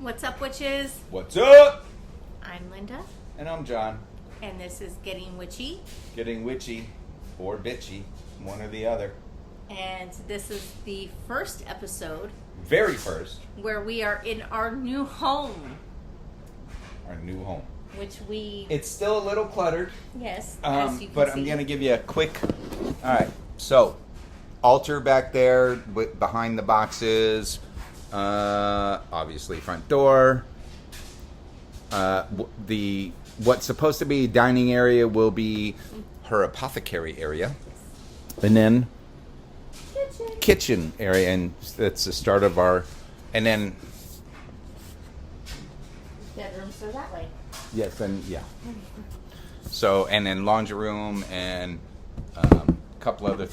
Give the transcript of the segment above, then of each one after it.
What's up, witches? What's up? I'm Linda, And I'm John. and this is Getting Witchy. Getting witchy or bitchy, one or the other. And this is the first episode Very first, where we are in our new home, our new home. which we, It's still a little cluttered, yes, as you can but see. I'm going to give you a quick... Alright, so, altar back there behind the boxes. Obviously front door. What's supposed to be dining area will be her apothecary area. And then kitchen area, and that's the start of our, and then Bedrooms are that way. yes, and yeah. So, and then laundry room and a couple other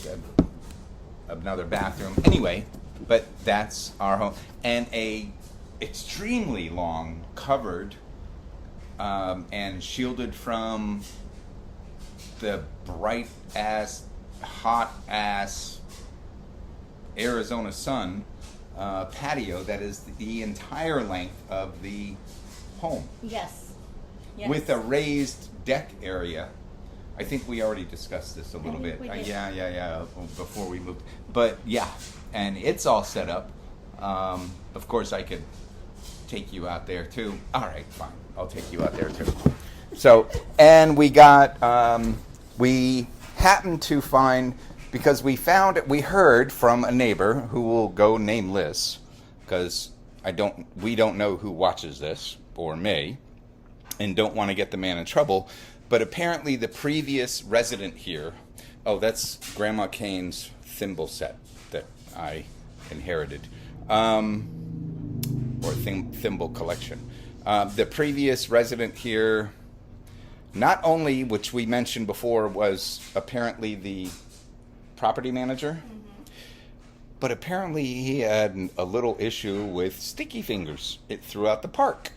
another bathroom. Anyway, but that's our home, and a extremely long covered and shielded from the bright ass, hot ass Arizona sun patio that is the entire length of the home, Yes. with a raised deck area. I think we already discussed this a little think bit. we did. Yeah, before we moved. But yeah, and it's all set up. Of course, I could take you out there too. All right, fine. I'll take you out there too. So, and we got, we happened to find, because we heard from a neighbor who will go nameless, because we don't know who watches this, or may, and don't want to get the man in trouble, but apparently the previous resident here, that's Grandma Kane's thimble set that I inherited, or thimble collection. The previous resident here, not only, which we mentioned before, was apparently the property manager, but apparently he had a little issue with sticky fingers throughout the park.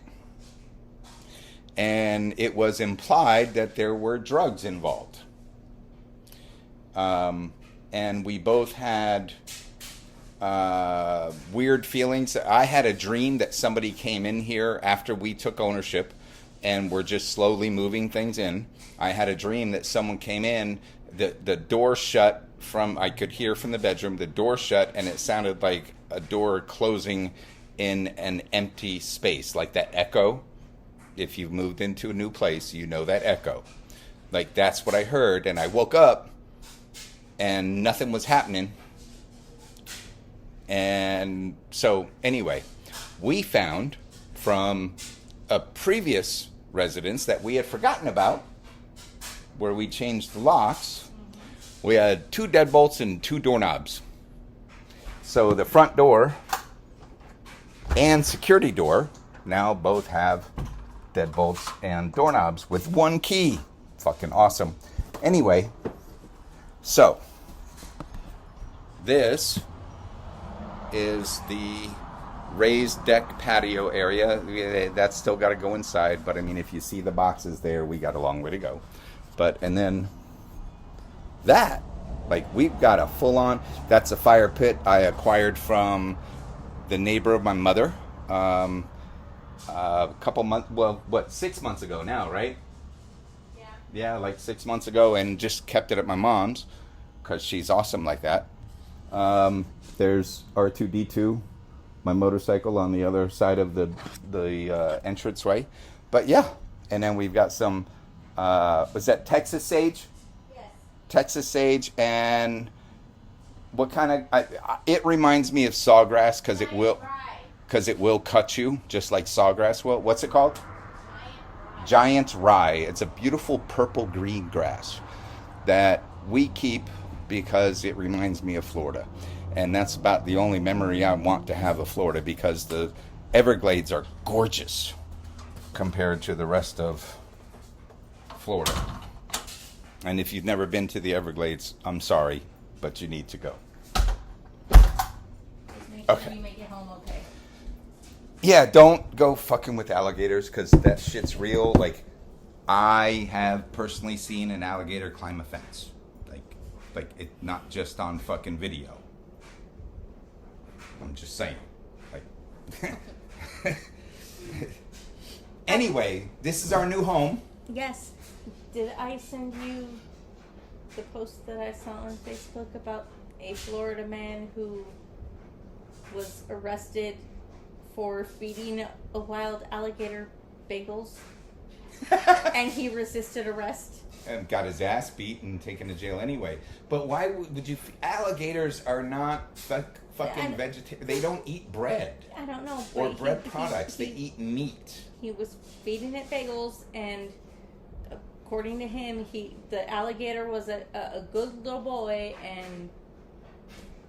And it was implied that there were drugs involved. And we both had weird feelings. I had a dream that somebody came in here after we took ownership and were just slowly moving things in. I had a dream that someone came in, the door shut I could hear from the bedroom, the door shut, and it sounded like a door closing in an empty space, like that echo. If you've moved into a new place, you know that echo. Like, that's what I heard, and I woke up, and nothing was happening. And so, anyway, we found from a previous residence that we had forgotten about, where we changed the locks, we had 2 deadbolts and 2 doorknobs. So the front door and security door now both have deadbolts and doorknobs with 1 key. Fucking awesome. Anyway, so this is the raised deck patio area. That's still got to go inside, but I mean, if you see the boxes there, we got a long way to go. And then that, like, we've got a full-on, that's a fire pit I acquired from the neighbor of my mother a couple months, 6 months ago now, right? Yeah, like 6 months ago, and just kept it at my mom's because she's awesome like that. There's R2D2, my motorcycle, on the other side of the entranceway. But yeah, and then we've got some, was that Texas sage? Yes. Texas sage, and what kind of, it reminds me of sawgrass because it will cut you just like sawgrass will. What's it called? Giant rye. It's a beautiful purple green grass that we keep because it reminds me of Florida. And that's about the only memory I want to have of Florida, because the Everglades are gorgeous compared to the rest of Florida. And if you've never been to the Everglades, I'm sorry, but you need to go. Okay. You make it home okay. Yeah, don't go fucking with alligators, because that shit's real. Like, I have personally seen an alligator climb a fence. Like it, not just on fucking video. I'm just saying. Like, Anyway, this is our new home. Yes. Did I send you the post that I saw on Facebook about a Florida man who was arrested for feeding a wild alligator bagels? And he resisted arrest. And got his ass beat and taken to jail anyway. But why would you... Alligators are not fucking vegetarian. They don't eat bread. I don't know. Or bread products. They eat meat. He was feeding it bagels, and according to him, the alligator was a good little boy, and...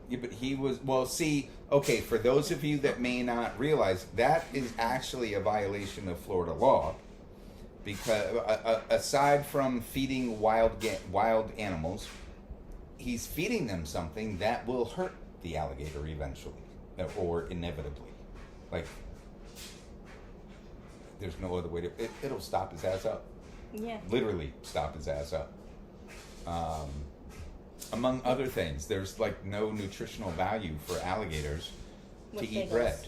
Yeah, but he was... Well, see... Okay, for those of you that may not realize, that is actually a violation of Florida law. Because aside from feeding wild animals, he's feeding them something that will hurt the alligator eventually, or inevitably. Like, there's no other way to... It'll stop his ass up. Yeah. Literally stop his ass up. Among other things, there's like no nutritional value for alligators to eat bread.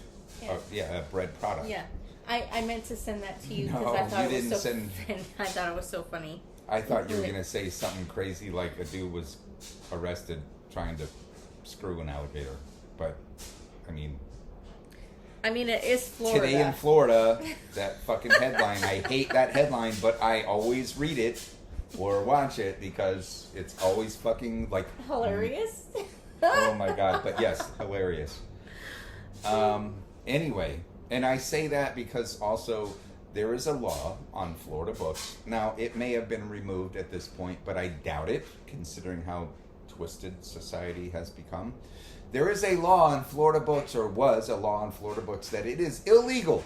Yeah. Bread product. Yeah. I meant to send that to you because I thought I thought it was so funny. I thought you were going to say something crazy like a dude was arrested trying to screw an alligator. But, I mean, it is Florida. Today in Florida, that fucking headline, I hate that headline, but I always read it or watch it because it's always fucking like... Hilarious. Oh my God, but yes, hilarious. Anyway... And I say that because also there is a law on Florida books. Now, it may have been removed at this point, but I doubt it, considering how twisted society has become. There is a law on Florida books, or was a law on Florida books, that it is illegal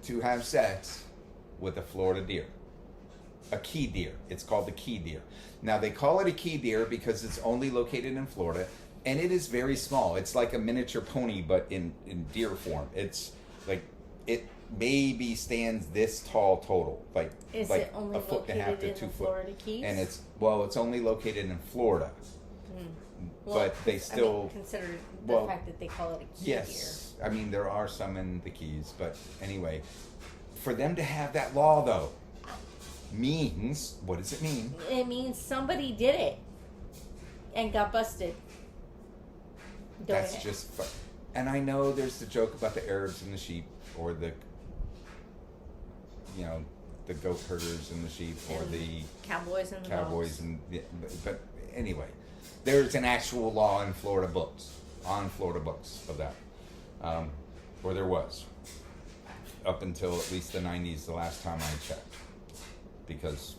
to have sex with a Florida deer. A key deer. It's called the key deer. Now, they call it a key deer because it's only located in Florida. And it is very small. It's like a miniature pony, but in deer form. It's like, it maybe stands this tall total. Like, is like it only a foot and a half to 2 foot. Florida Keys? And it's only located in Florida. Well, but they still... consider the fact that they call it a key deer. Yes. I mean, there are some in the Keys. But anyway, for them to have that law, though, means... What does it mean? It means somebody did it and got busted. That's just fun. And I know there's the joke about the Arabs and the sheep, or the goat herders and the sheep, or the cowboys and the dogs. But anyway, there's an actual law in Florida books, of that, or there was, up until at least the 90s, the last time I checked, because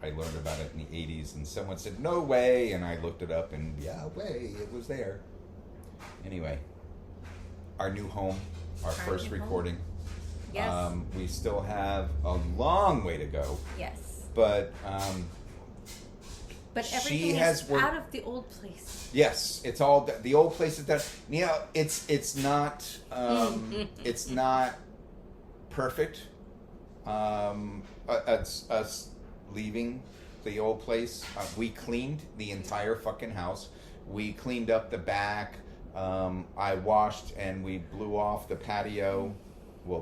I learned about it in the 80s, and someone said, no way, and I looked it up, and it was there. Anyway, our new home, our first recording. Yes. We still have a long way to go. Yes. But everything is out of the old place. Yes, it's all the old place is that. It's not it's not perfect. It's us leaving the old place. We cleaned the entire fucking house. We cleaned up the back. I washed and we blew off the patio. Well,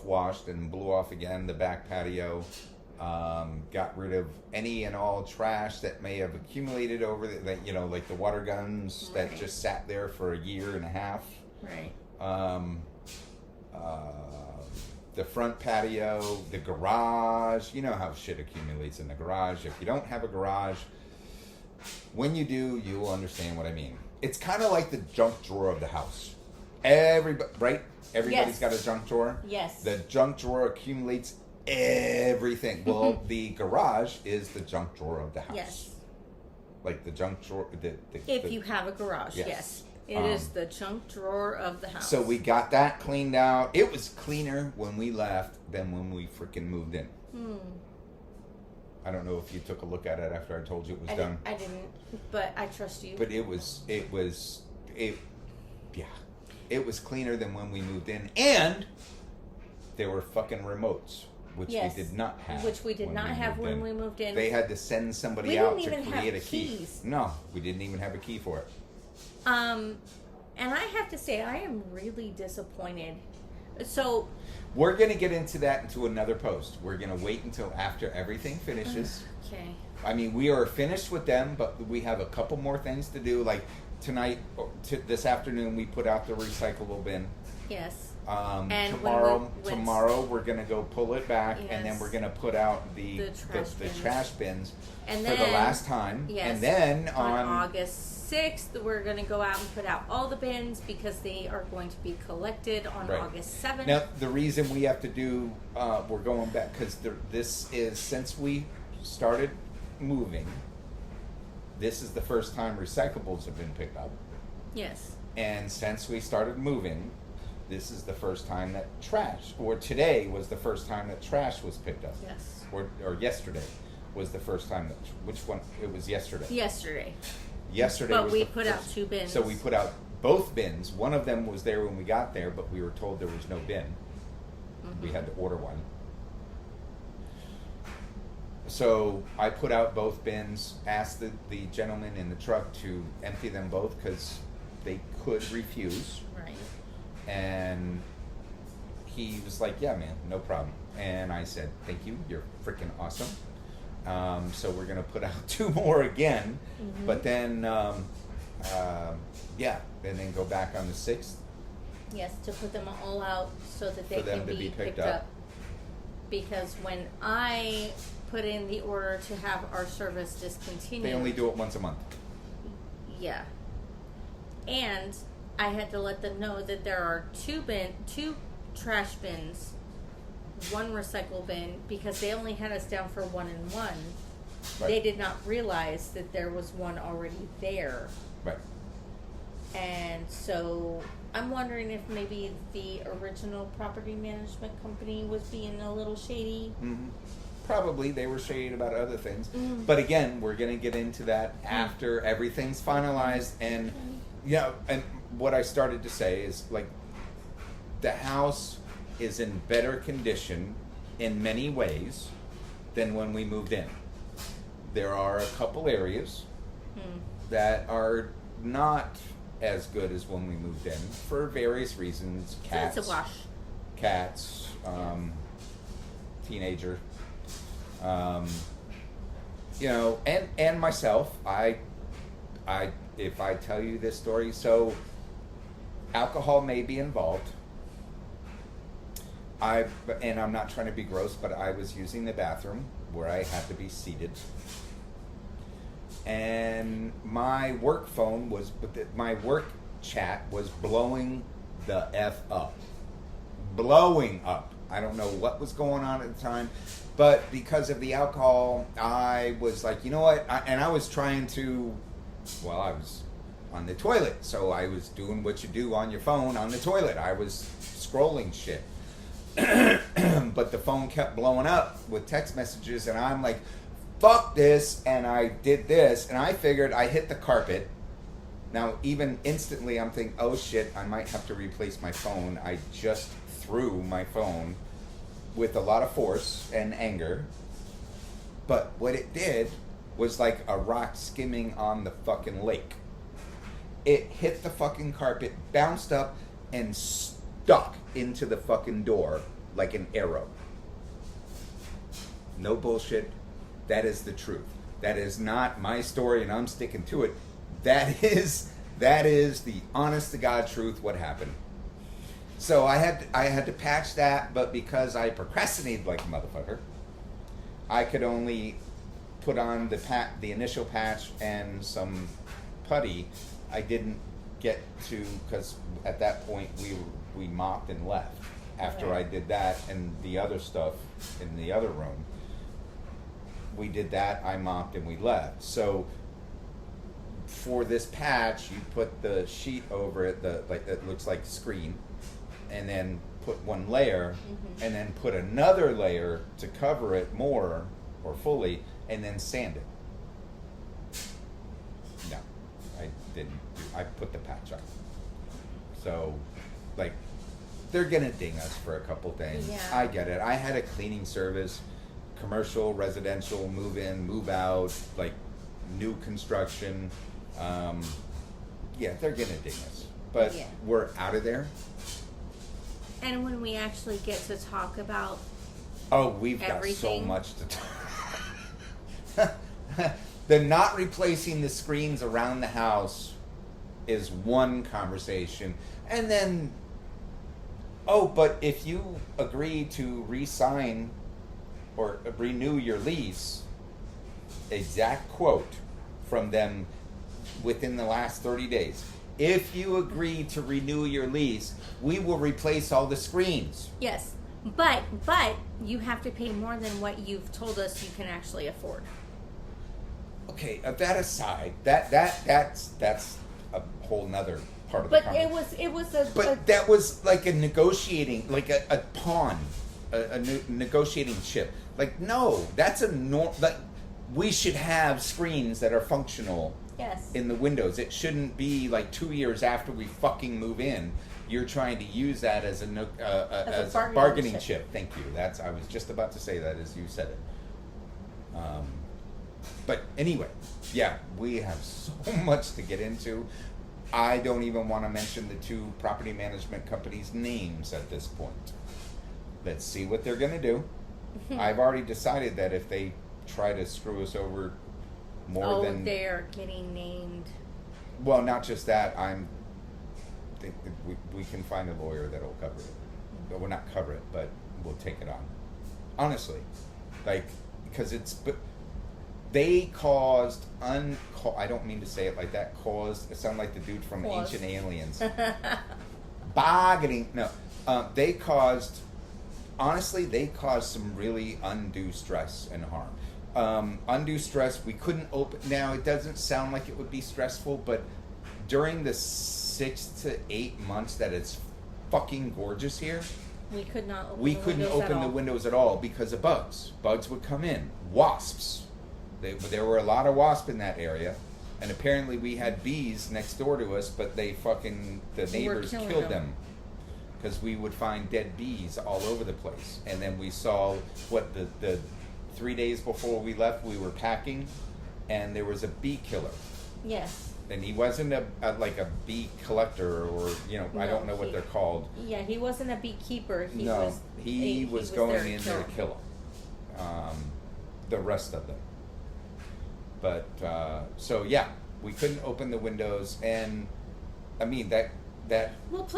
washed and blew off again the back patio. Got rid of any and all trash that may have accumulated over like the water guns that just sat there for a year and a half. Right. The front patio, the garage. You know how shit accumulates in the garage. If you don't have a garage, when you do, you will understand what I mean. It's kind of like the junk drawer of the house. Everybody's got a junk drawer. Yes. The junk drawer accumulates everything. Well, the garage is the junk drawer of the house. Yes. Like the junk drawer. If you have a garage, yes. It is the junk drawer of the house. So we got that cleaned out. It was cleaner when we left than when we freaking moved in. I don't know if you took a look at it after I told you it was done. I didn't, but I trust you. But it was cleaner than when we moved in, and there were fucking remotes, which we did not have. Which we did not have when we moved in. They had to send somebody out to create a key. No, we didn't even have a key for it. And I have to say, I am really disappointed, So we're going to get into that into another post. We're going to wait until after everything finishes. Okay. I mean, we are finished with them, but we have a couple more things to do. Like tonight, this afternoon, we put out the recyclable bin. Yes. And tomorrow we're going to go pull it back, and then we're going to put out the trash bins and for the last time. Yes. And then on August 6th, we're going to go out and put out all the bins because they are going to be collected on August 7th. Now, the reason we have to do, we're going back, because this is, since we started moving, this is the first time recyclables have been picked up. Yes. And since we started moving, this is the first time that trash, or today was the first time that trash was picked up. Yes. Or yesterday was the first time that, which one? It was yesterday. Yesterday. But we put out 2 bins. So we put out both bins. One of them was there when we got there, but we were told there was no bin. Mm-hmm. We had to order one. So I put out both bins, asked the gentleman in the truck to empty them both because they could refuse. Right. And he was like, yeah, man, no problem. And I said, thank you, you're freaking awesome. So we're going to put out 2 more again, but then, and then go back on the 6th. Yes, to put them all out so that they can be picked up. Because when I put in the order to have our service discontinued, they only do it once a month. Yeah. And I had to let them know that there are 2 trash bins, 1 recycle bin, because they only had us down for 1 and 1. Right. They did not realize that there was 1 already there. Right. And so I'm wondering if maybe the original property management company was being a little shady. Mm-hmm. Probably they were shady about other things. Mm. But again, we're going to get into that after everything's finalized. And, and what I started to say is, like, the house is in better condition in many ways than when we moved in. There are a couple areas that are not as good as when we moved in for various reasons. Cats. It's a wash. Cats. Teenager. And myself. I if I tell you this story, so alcohol may be involved. And I'm not trying to be gross, but I was using the bathroom where I had to be seated. And my work phone my work chat was blowing the F up. Blowing up. I don't know what was going on at the time, but because of the alcohol, I was like, you know what? I was trying to, I was on the toilet. So I was doing what you do on your phone on the toilet. I was scrolling shit. But the phone kept blowing up with text messages, and I'm like, fuck this, and I did this, and I figured I hit the carpet. Now, even instantly, I'm thinking, oh shit, I might have to replace my phone. I just threw my phone with a lot of force and anger. But what it did was like a rock skimming on the fucking lake. It hit the fucking carpet, bounced up, and stuck into the fucking door like an arrow. No bullshit. That is the truth. That is not my story, and I'm sticking to it. That is the honest to God truth. What happened? So I had to patch that, but because I procrastinated like a motherfucker, I could only put on the initial patch and some putty. I didn't get to, because at that point we mopped and left. After I did that and the other stuff in the other room, we did that, I mopped, and we left. So for this patch, you put the sheet over it, that looks like screen, and then put 1 layer, and then put another layer to cover it more or fully, and then sand it. No, I didn't. I put the patch on. So, like, they're gonna ding us for a couple things. Yeah. I get it. I had a cleaning service. Commercial, residential, move in, move out, like new construction. They're gonna ding us, but we're out of there. And when we actually get to talk about we've everything. got so much to talk. The not replacing the screens around the house is one conversation. And then, but if you agree to re-sign or renew your lease, exact quote from them within the last 30 days. If you agree to renew your lease, we will replace all the screens. Yes. But you have to pay more than what you've told us you can actually afford. Okay, that aside, that's a whole nother part of the conversation. But it was a... But that was like a negotiating, like a pawn, a negotiating chip. Like, no, that's like, we should have screens that are functional. Yes. In the windows. It shouldn't be like 2 years after we fucking move in. You're trying to use that as a bargaining chip. Thank you. I was just about to say that as you said it. But anyway, yeah, we have so much to get into. I don't even want to mention the two property management companies' names at this point. Let's see what they're going to do. I've already decided that if they try to screw us over more than... they are getting named. Well, not just that. We can find a lawyer that'll cover it. Well, not cover it, but we'll take it on. Honestly, like, because they caused I don't mean to say it like that. It sounded like the dude from Ancient Aliens. Bargaining. No, they caused some really undue stress and harm. Undue stress. We couldn't open. Now it doesn't sound like it would be stressful, but during the 6 to 8 months that it's fucking gorgeous here, we could not. Couldn't open the windows at all because of bugs. Bugs would come in. Wasps. There were a lot of wasps in that area, and apparently we had bees next door to us, but the neighbors killed them because we would find dead bees all over the place. And then we saw the 3 days before we left, we were packing, and there was a bee killer. Yes. And he wasn't like a bee collector, or I don't know what they're called. Yeah, he wasn't a beekeeper. He was going in there to kill them. The rest of them. But so yeah, we couldn't open the windows, and I mean that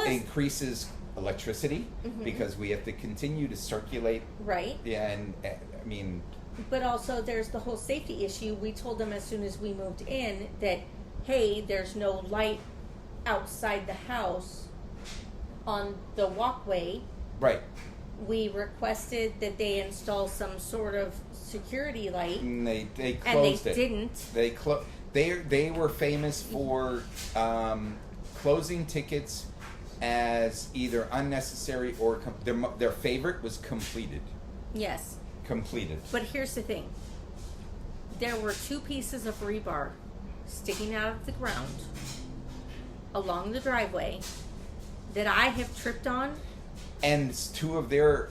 increases electricity because we have to continue to circulate. Right. Yeah, and I mean. But also, there's the whole safety issue. We told them as soon as we moved in that, hey, there's no light outside the house on the walkway. Right. We requested that they install some sort of security light. And they closed it. And they didn't. They were famous for closing tickets as either unnecessary or their favorite was completed. Yes. Completed. But here's the thing. There were 2 pieces of rebar sticking out of the ground along the driveway that I have tripped on. And 2 of their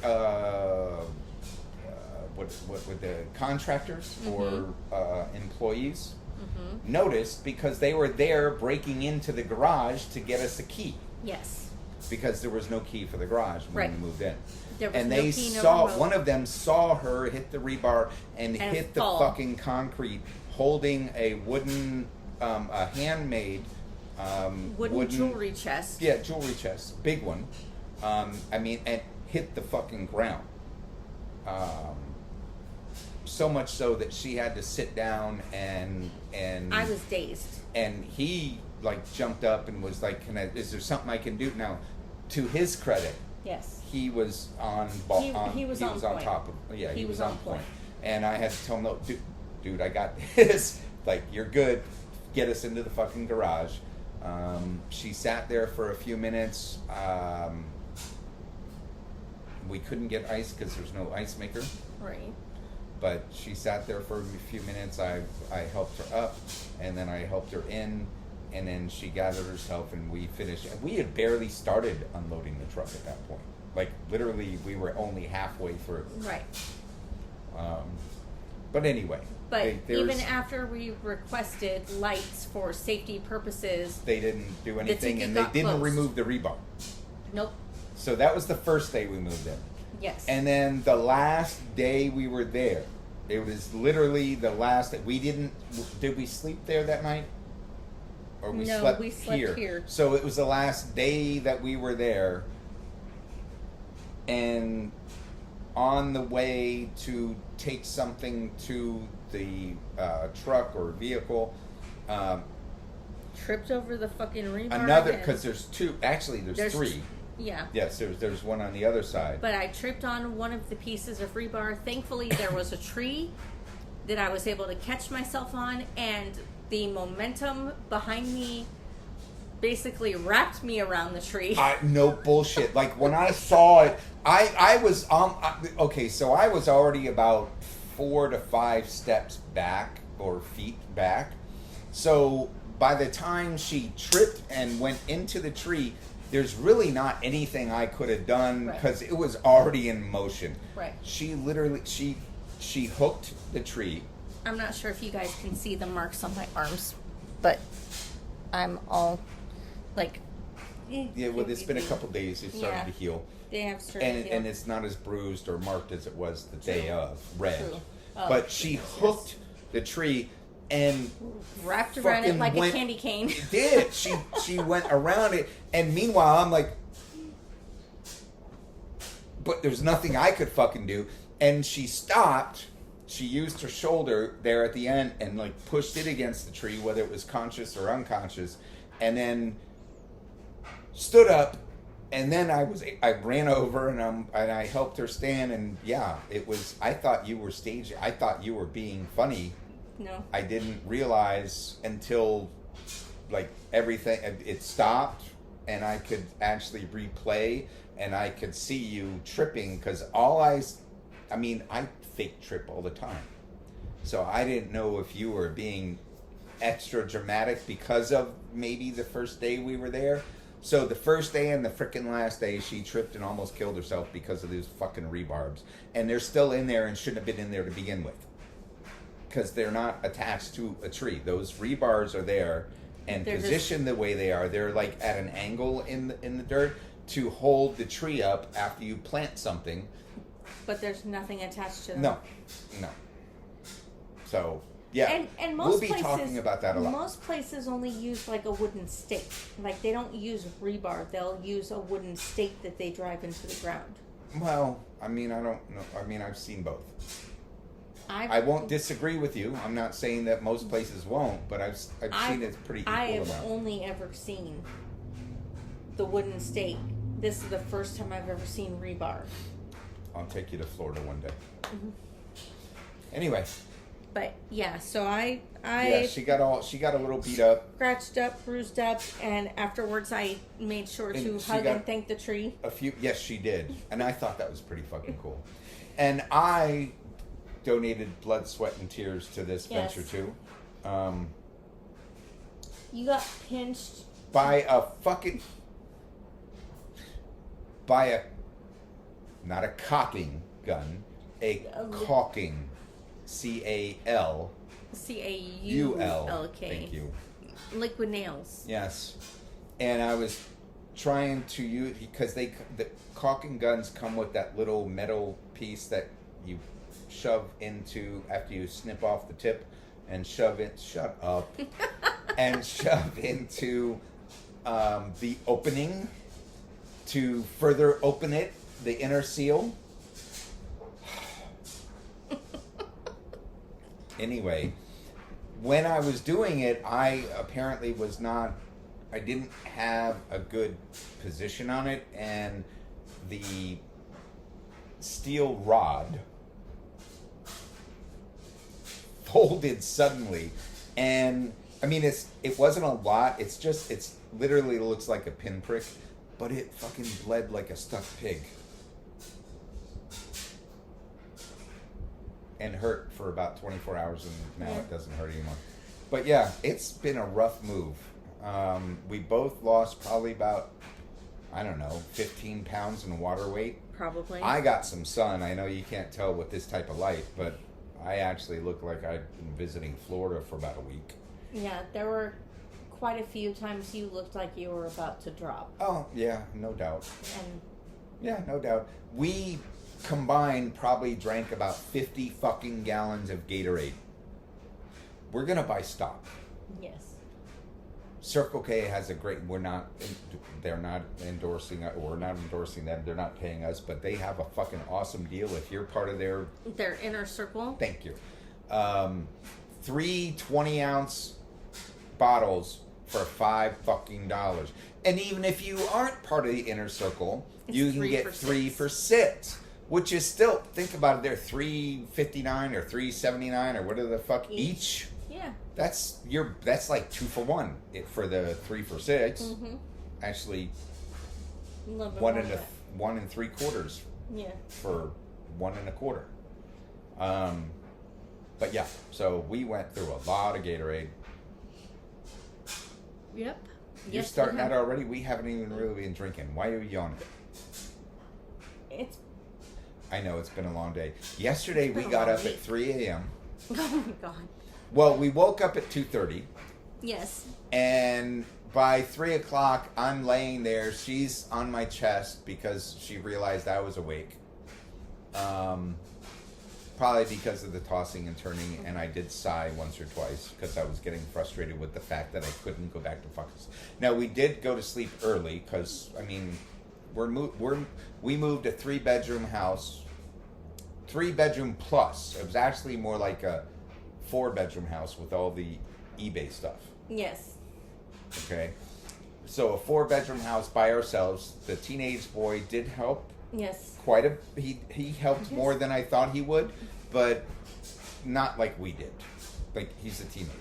what were the contractors or employees noticed because they were there breaking into the garage to get us a key. Yes. Because there was no key for the garage when we moved in. And they saw one of them saw her hit the rebar and hit the fucking concrete, holding a wooden, a handmade wooden jewelry chest. Yeah, jewelry chest, big one. And hit the fucking ground. So much so that she had to sit down and I was dazed. And he jumped up and was like, is there something I can do? Now, to his credit, yes, he was on top of. Yeah, he was on point. And I had to tell him, no, dude, I got this. You're good. Get us into the fucking garage. She sat there for a few minutes. We couldn't get ice because there's no ice maker. Right. But she sat there for a few minutes. I helped her up, and then I helped her in, and then she gathered herself, and we finished. And we had barely started unloading the truck at that point. Literally, we were only halfway through. Right. But anyway. But even after we requested lights for safety purposes, they didn't do anything, and they didn't remove the rebar. Nope. So that was the first day we moved in. Yes. And then the last day we were there, it was literally the last that we did we sleep there that night? Or we slept here? So it was the last day that we were there. And on the way to take something to the truck or vehicle, tripped over the fucking rebar. Another, because there's two. Actually, there's three. Yeah. Yes, there's one on the other side. But I tripped on one of the pieces of rebar. Thankfully, there was a tree that I was able to catch myself on, and the momentum behind me basically wrapped me around the tree. No bullshit. Like, when I saw it, I was okay, so I was already about 4 to 5 steps back, or feet back. So by the time she tripped and went into the tree, there's really not anything I could have done because it was already in motion. Right. She literally, she hooked the tree. I'm not sure if you guys can see the marks on my arms, but I'm all like... Yeah, well, it's been a couple days. It's started to heal. They have started to heal. And it's not as bruised or marked as it was the day of, red. True. Oh, but she hooked the tree and wrapped around it like a candy cane. It did. She went around it, and meanwhile I'm like, but there's nothing I could fucking do. And she stopped. She used her shoulder there at the end and like pushed it against the tree, whether it was conscious or unconscious, and then stood up. And then I ran over and I helped her stand, and yeah, it was. I thought you were staging. I thought you were being funny. No. I didn't realize until like everything it stopped, and I could actually replay, and I could see you tripping because I fake trip all the time, so I didn't know if you were being extra dramatic because of maybe the first day we were there. So the first day and the frickin' last day, she tripped and almost killed herself because of these fucking rebarbs. And they're still in there and shouldn't have been in there to begin with. Because they're not attached to a tree. Those rebars are there and positioned the way they are. They're like at an angle in the dirt to hold the tree up after you plant something. But there's nothing attached to them. No. So... yeah, and most we'll be talking about that a lot. Most places only use like a wooden stake. Like they don't use rebar. They'll use a wooden stake that they drive into the ground. Well, I don't know. I've seen both. I won't disagree with you. I'm not saying that most places won't, but I've seen it pretty equal I have amount. only ever seen the wooden stake. This is the first time I've ever seen rebar. I'll take you to Florida one day. Mm-hmm. Anyway. But yeah, so I she got a little beat up, scratched up, bruised up, and afterwards I made sure to hug and thank the tree. Yes, she did, and I thought that was pretty fucking cool. And I donated blood, sweat, and tears to this venture too. You got pinched by not a cocking gun, a caulking. CAULK. Thank you. Liquid nails. Yes. And I was trying to use, because the caulking guns come with that little metal piece that you shove into after you snip off the tip and shove into the opening to further open it, the inner seal. Anyway, when I was doing it, I apparently I didn't have a good position on it, and the steel rod folded suddenly. And, it wasn't a lot, it's literally looks like a pinprick, but it fucking bled like a stuck pig. And hurt for about 24 hours, and now it doesn't hurt anymore. But yeah, it's been a rough move. We both lost probably about, 15 pounds in water weight. Probably. I got some sun. I know you can't tell with this type of light, but I actually look like I've been visiting Florida for about a week. Yeah, there were quite a few times you looked like you were about to drop. Oh, yeah, no doubt. And Yeah, no doubt. We combined probably drank about 50 fucking gallons of Gatorade. We're gonna buy stock. Yes. Circle K has a great. They're not endorsing. We're not endorsing them. They're not paying us, but they have a fucking awesome deal. If you're part of their inner circle. Thank you. 3 20-ounce bottles for $5 fucking. And even if you aren't part of the inner circle, you can get 3 for $6. Which is still, think about it, they're $3.59 or $3.79 or whatever the fuck each. Yeah. That's like 2 for 1 for the 3 for $6. Mm-hmm. Actually, one and 3/4. Yeah. For 1 1/4. But yeah, so we went through a lot of Gatorade. Yep. You're starting that already? We haven't even really been drinking. Why are you yawning? I know, it's been a long day. Yesterday we got up at 3 a.m. Oh my God. Well, we woke up at 2:30. Yes. And by 3 o'clock, I'm laying there. She's on my chest because she realized I was awake. Probably because of the tossing and turning, and I did sigh once or twice because I was getting frustrated with the fact that I couldn't go back to Fox. Now, we did go to sleep early because, I mean, we moved a 3-bedroom house, 3-bedroom plus. It was actually more like a 4-bedroom house with all the eBay stuff. Yes. Okay. So a 4-bedroom house by ourselves. The teenage boy did help. Yes. He helped more than I thought he would, but not like we did. Like, he's a teenager.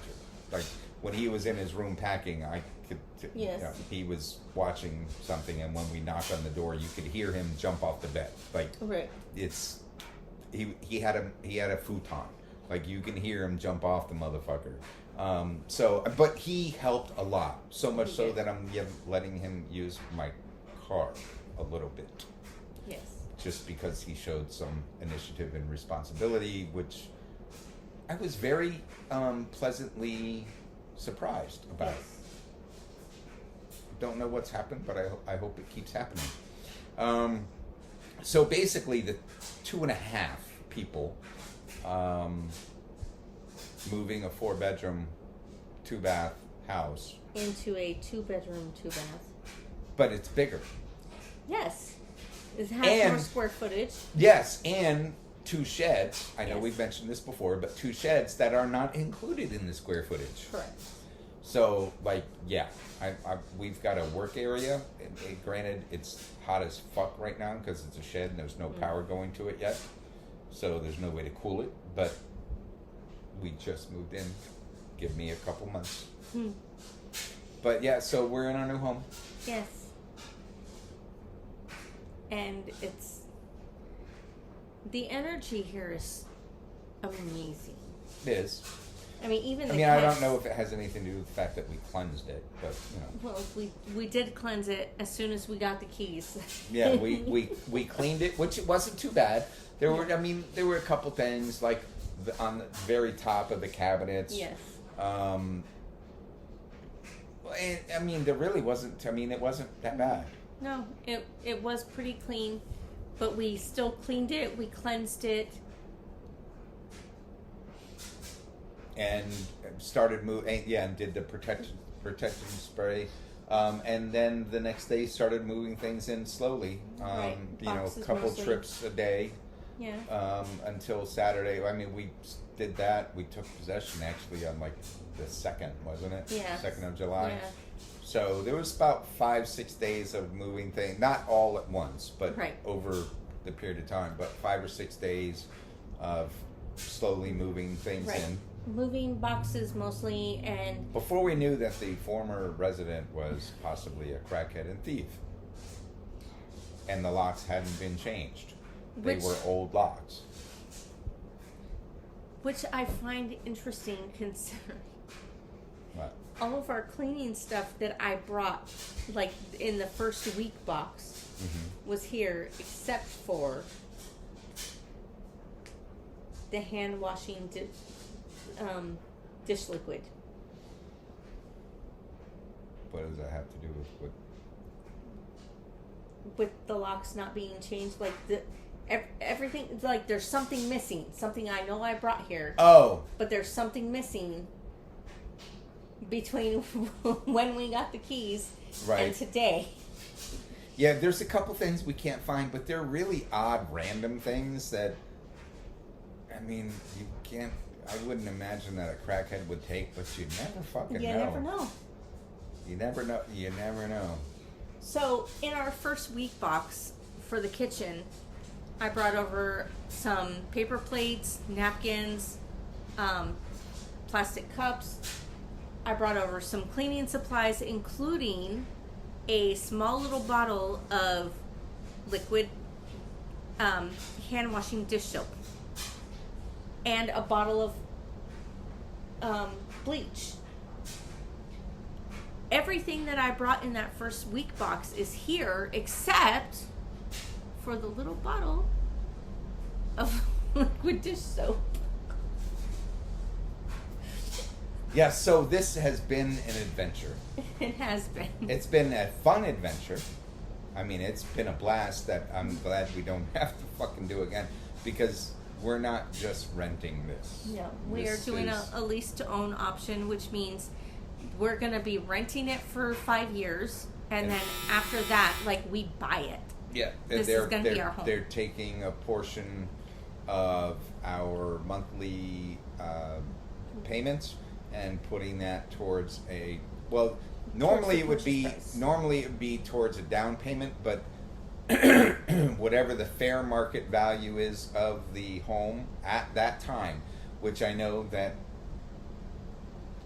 Like, when he was in his room packing, I could. Yes. You know, he was watching something, and when we knocked on the door, you could hear him jump off the bed. Like, right. It's he had a futon. Like, you can hear him jump off the motherfucker. But he helped a lot. So much so that I'm letting him use my car a little bit. Yes. Just because he showed some initiative and responsibility, which I was very pleasantly surprised about. Yes. Don't know what's happened, but I hope it keeps happening. So basically, the 2.5 people moving a 4-bedroom, 2-bath house into a 2-bedroom, 2-bath. But it's bigger. Yes. It has more square footage. Yes, and 2 sheds. I know Yes. we've mentioned this before, but 2 sheds that are not included in the square footage. Correct. So, like, yeah, we've got a work area. Granted, it's hot as fuck right now because it's a shed and there's no power going to it yet. So there's no way to cool it. But we just moved in. Give me a couple months. But yeah, so we're in our new home. Yes. And the energy here is amazing. It is. I mean, I don't know if it has anything to do with the fact that we cleansed it, but, you know. Well, we did cleanse it as soon as we got the keys. Yeah, we cleaned it, which it wasn't too bad. There were a couple things, like on the very top of the cabinets. Yes. There really wasn't, it wasn't that bad. No, it was pretty clean, but we still cleaned it, we cleansed it. And started and did the protection spray, and then the next day started moving things in slowly. Right. A couple trips a day. Yeah. Until Saturday. We did that. We took possession actually on like the 2nd, wasn't it? Yeah. 2nd of July. Yeah. So there was about 5-6 days of moving things, not all at once, but over the period of time. But 5 or 6 days of slowly moving things in. Moving boxes mostly, and before we knew that the former resident was possibly a crackhead and thief, and the locks hadn't been changed. They were old locks. Which I find interesting considering What? all of our cleaning stuff that I brought, like in the first week box, was here, except for the hand washing dish liquid. What does that have to do with what? with the locks not being changed, like everything, it's like there's something missing. Something I know I brought here. Oh. But there's something missing between when we got the keys and today. Yeah, there's a couple things we can't find, but they're really odd, random things that, I mean, you can't, I wouldn't imagine that a crackhead would take, but you never fucking know. You never know. You never know. You never know. So, in our first week box for the kitchen, I brought over some paper plates, napkins, plastic cups. I brought over some cleaning supplies, including a small little bottle of liquid hand washing dish soap and a bottle of bleach. Everything that I brought in that first week box is here except for the little bottle of liquid dish soap. Yeah, so this has been an adventure. It has been. It's been a fun adventure. I mean, it's been a blast that I'm glad we don't have to fucking do again, because we're not just renting this. No, we are doing a lease to own option, which means we're going to be renting it for 5 years, and then after that, like, we buy it. Yeah, this is going to be our home. They're taking a portion of our monthly payments and putting that towards a, well, normally it would be towards a down payment, but whatever the fair market value is of the home at that time, which I know that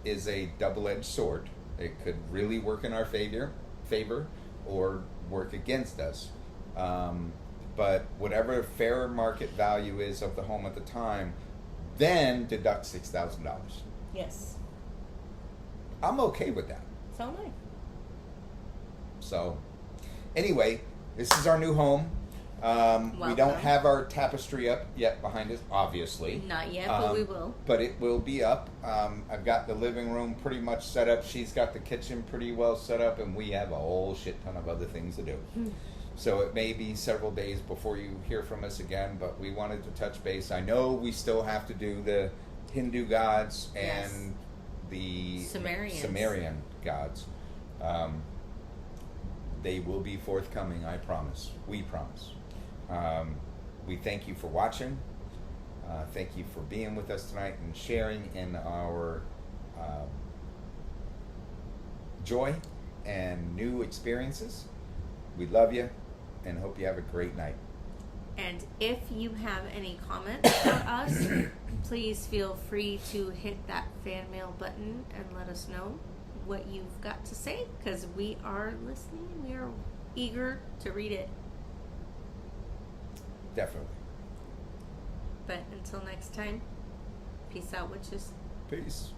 is a double-edged sword. It could really work in our favor or work against us. But whatever fair market value is of the home at the time, then deduct $6,000. Yes. I'm okay with that. So am I. So, anyway, this is our new home. We don't have our tapestry up yet behind us, obviously. Not yet, but we will. But it will be up. I've got the living room pretty much set up. She's got the kitchen pretty well set up, and we have a whole shit ton of other things to do. So it may be several days before you hear from us again, but we wanted to touch base. I know we still have to do the Hindu gods and the Sumerian gods. They will be forthcoming, I promise. We promise. We thank you for watching. Thank you for being with us tonight and sharing in our joy and new experiences. We love you and hope you have a great night. And if you have any comments for us, please feel free to hit that fan mail button and let us know what you've got to say, because we are listening. We are eager to read it. Definitely. But until next time, peace out, witches. Peace.